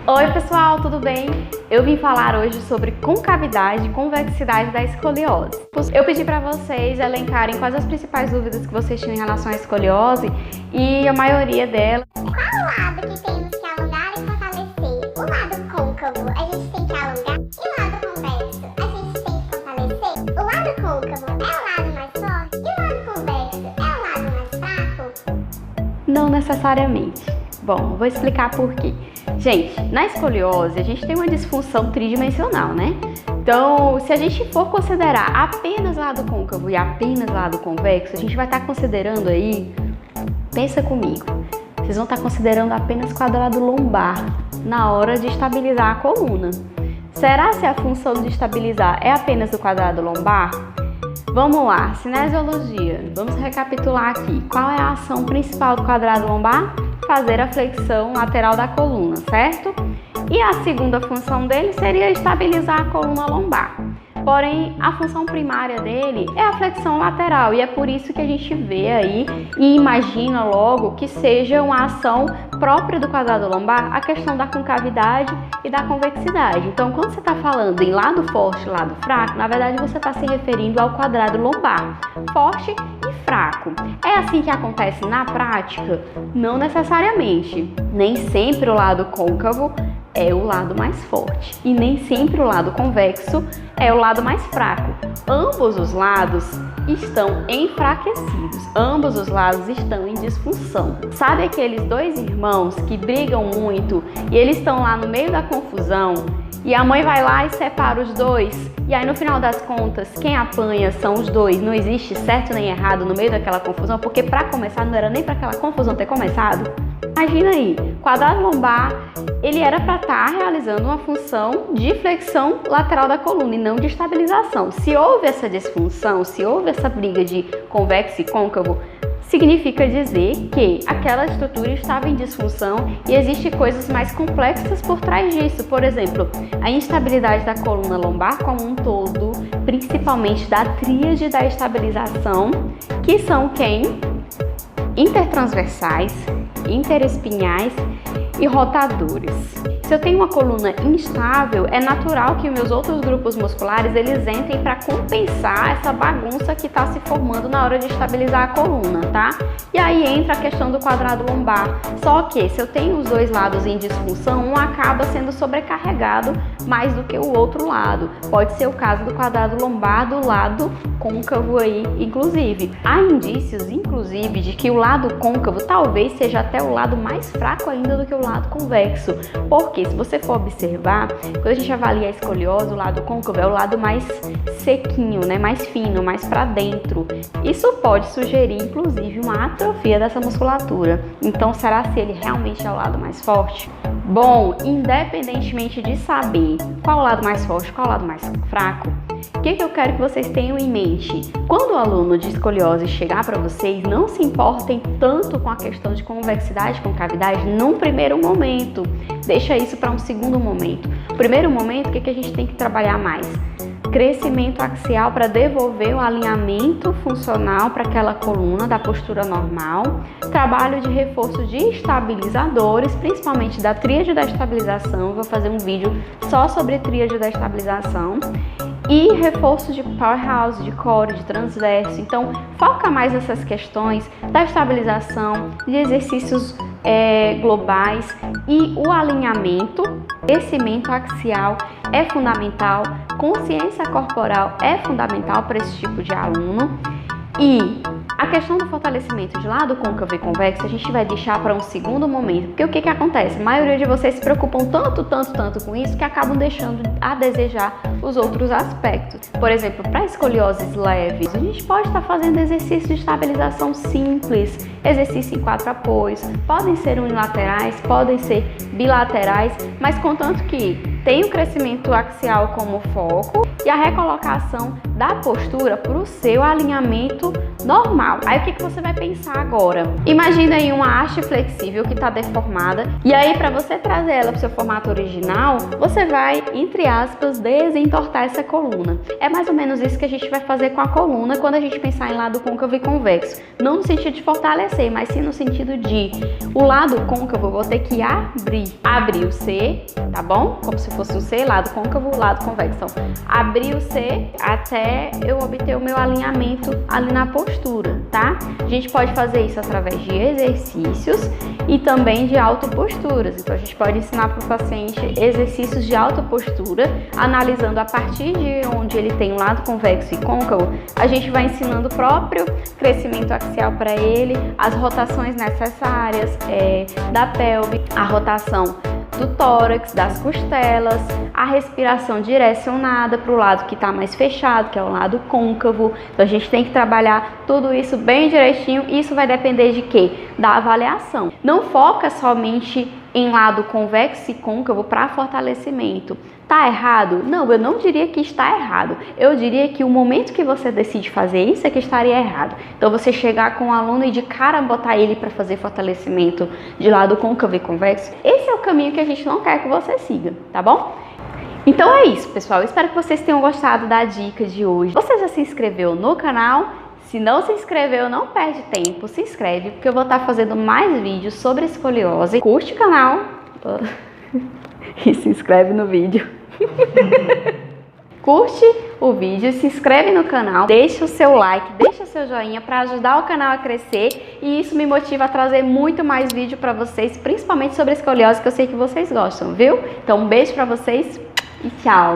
Oi pessoal, tudo bem? Eu vim falar hoje sobre concavidade e convexidade da escoliose. Eu pedi para vocês elencarem quais as principais dúvidas que vocês tinham em relação à escoliose e a maioria delas... Qual o lado que temos que alongar e fortalecer? O lado côncavo a gente tem que alongar e o lado convexo a gente tem que fortalecer? O lado côncavo é o lado mais forte e o lado convexo é o lado mais fraco? Não necessariamente. Bom, vou explicar por quê. Gente, na escoliose a gente tem uma disfunção tridimensional, né? Então, se a gente for considerar apenas lado côncavo e apenas lado convexo, a gente vai estar considerando aí, pensa comigo, vocês vão estar considerando apenas quadrado lombar na hora de estabilizar a coluna. Será se a função de estabilizar é apenas o quadrado lombar? Vamos lá, cinesiologia. Vamos recapitular aqui. Qual é a ação principal do quadrado lombar? Fazer a flexão lateral da coluna, certo? E a segunda função dele seria estabilizar a coluna lombar. Porém, a função primária dele é a flexão lateral e é por isso que a gente vê aí e imagina logo que seja uma ação própria do quadrado lombar a questão da concavidade e da convexidade. Então, quando você está falando em lado forte e lado fraco, na verdade você está se referindo ao quadrado lombar, forte e fraco. É assim que acontece na prática? Não necessariamente. Nem sempre o lado côncavo é o lado mais forte e nem sempre o lado convexo é o lado mais fraco. Ambos os lados estão enfraquecidos, ambos os lados estão em disfunção. Sabe aqueles dois irmãos que brigam muito e eles estão lá no meio da confusão e a mãe vai lá e separa os dois e aí no final das contas quem apanha são os dois, não existe certo nem errado no meio daquela confusão, porque para começar não era nem para aquela confusão ter começado. Imagina aí, quadrado lombar, ele era para estar realizando uma função de flexão lateral da coluna e não de estabilização. Se houve essa disfunção, se houve essa briga de convexo e côncavo, significa dizer que aquela estrutura estava em disfunção e existem coisas mais complexas por trás disso. Por exemplo, a instabilidade da coluna lombar como um todo, principalmente da tríade da estabilização, que são quem? Intertransversais, interespinhais e rotadores. Se eu tenho uma coluna instável, é natural que meus outros grupos musculares eles entrem para compensar essa bagunça que está se formando na hora de estabilizar a coluna, tá? E aí entra a questão do quadrado lombar. Só que se eu tenho os dois lados em disfunção, um acaba sendo sobrecarregado mais do que o outro lado. Pode ser o caso do quadrado lombar do lado côncavo aí, inclusive. Há indícios, inclusive, de que o lado côncavo talvez seja até o lado mais fraco ainda do que o lado convexo. Porque se você for observar, quando a gente avalia a escoliose, o lado côncavo é o lado mais sequinho, né? Mais fino, mais para dentro. Isso pode sugerir, inclusive, uma atrofia dessa musculatura. Então, será se ele realmente é o lado mais forte? Bom, independentemente de saber qual é o lado mais forte, qual é o lado mais fraco, o que eu quero que vocês tenham em mente? Quando o aluno de escoliose chegar para vocês, não se importem tanto com a questão de convexidade e concavidade num primeiro momento. Deixa isso para um segundo momento. Primeiro momento, o que a gente tem que trabalhar mais? Crescimento axial para devolver o alinhamento funcional para aquela coluna da postura normal, trabalho de reforço de estabilizadores, principalmente da tríade da estabilização. Vou fazer um vídeo só sobre tríade da estabilização. E reforço de powerhouse, de core, de transverso. Então, foca mais nessas questões da estabilização, de exercícios globais e o alinhamento, crescimento axial é fundamental, consciência corporal é fundamental para esse tipo de aluno. E a questão do fortalecimento de lado côncavo e convexo a gente vai deixar para um segundo momento, porque o que acontece? A maioria de vocês se preocupam tanto com isso que acabam deixando a desejar os outros aspectos. Por exemplo, para escolioses leves, a gente pode estar fazendo exercícios de estabilização simples, exercício em 4 apoios, podem ser unilaterais, podem ser bilaterais, mas contanto que tem o crescimento axial como foco e a recolocação da postura para o seu alinhamento normal. Aí o que você vai pensar agora? Imagina aí uma haste flexível que está deformada e aí para você trazer ela para o seu formato original, você vai, entre aspas, desentortar essa coluna. É mais ou menos isso que a gente vai fazer com a coluna quando a gente pensar em lado côncavo e convexo. Não no sentido de fortalecer, mas sim no sentido de o lado côncavo eu vou ter que abrir o C, tá bom? Como se fosse o C, lado côncavo, lado convexo. Então, abrir o C até eu obter o meu alinhamento ali na postura, tá? A gente pode fazer isso através de exercícios e também de autoposturas. Então, a gente pode ensinar para o paciente exercícios de autopostura, analisando a partir de onde ele tem um lado convexo e côncavo, a gente vai ensinando o próprio crescimento axial para ele, as rotações necessárias da pelve, a rotação do tórax, das costelas, a respiração direcionada para o lado que está mais fechado, que é o lado côncavo. Então a gente tem que trabalhar tudo isso bem direitinho. Isso vai depender de quê? Da avaliação. Não foca somente em lado convexo e côncavo para fortalecimento. Tá errado? Não, eu não diria que está errado. Eu diria que o momento que você decide fazer isso é que estaria errado. Então você chegar com o aluno e de cara botar ele para fazer fortalecimento de lado côncavo e convexo, esse é o caminho que a gente não quer que você siga, tá bom? Então é isso, pessoal. Eu espero que vocês tenham gostado da dica de hoje. Você já se inscreveu no canal? Se não se inscreveu, não perde tempo, se inscreve, porque eu vou estar fazendo mais vídeos sobre escoliose. Curte o canal e se inscreve no vídeo. Curte o vídeo, se inscreve no canal, deixa o seu like, deixa o seu joinha para ajudar o canal a crescer e isso me motiva a trazer muito mais vídeo para vocês, principalmente sobre escoliose, que eu sei que vocês gostam, viu? Então um beijo para vocês e tchau!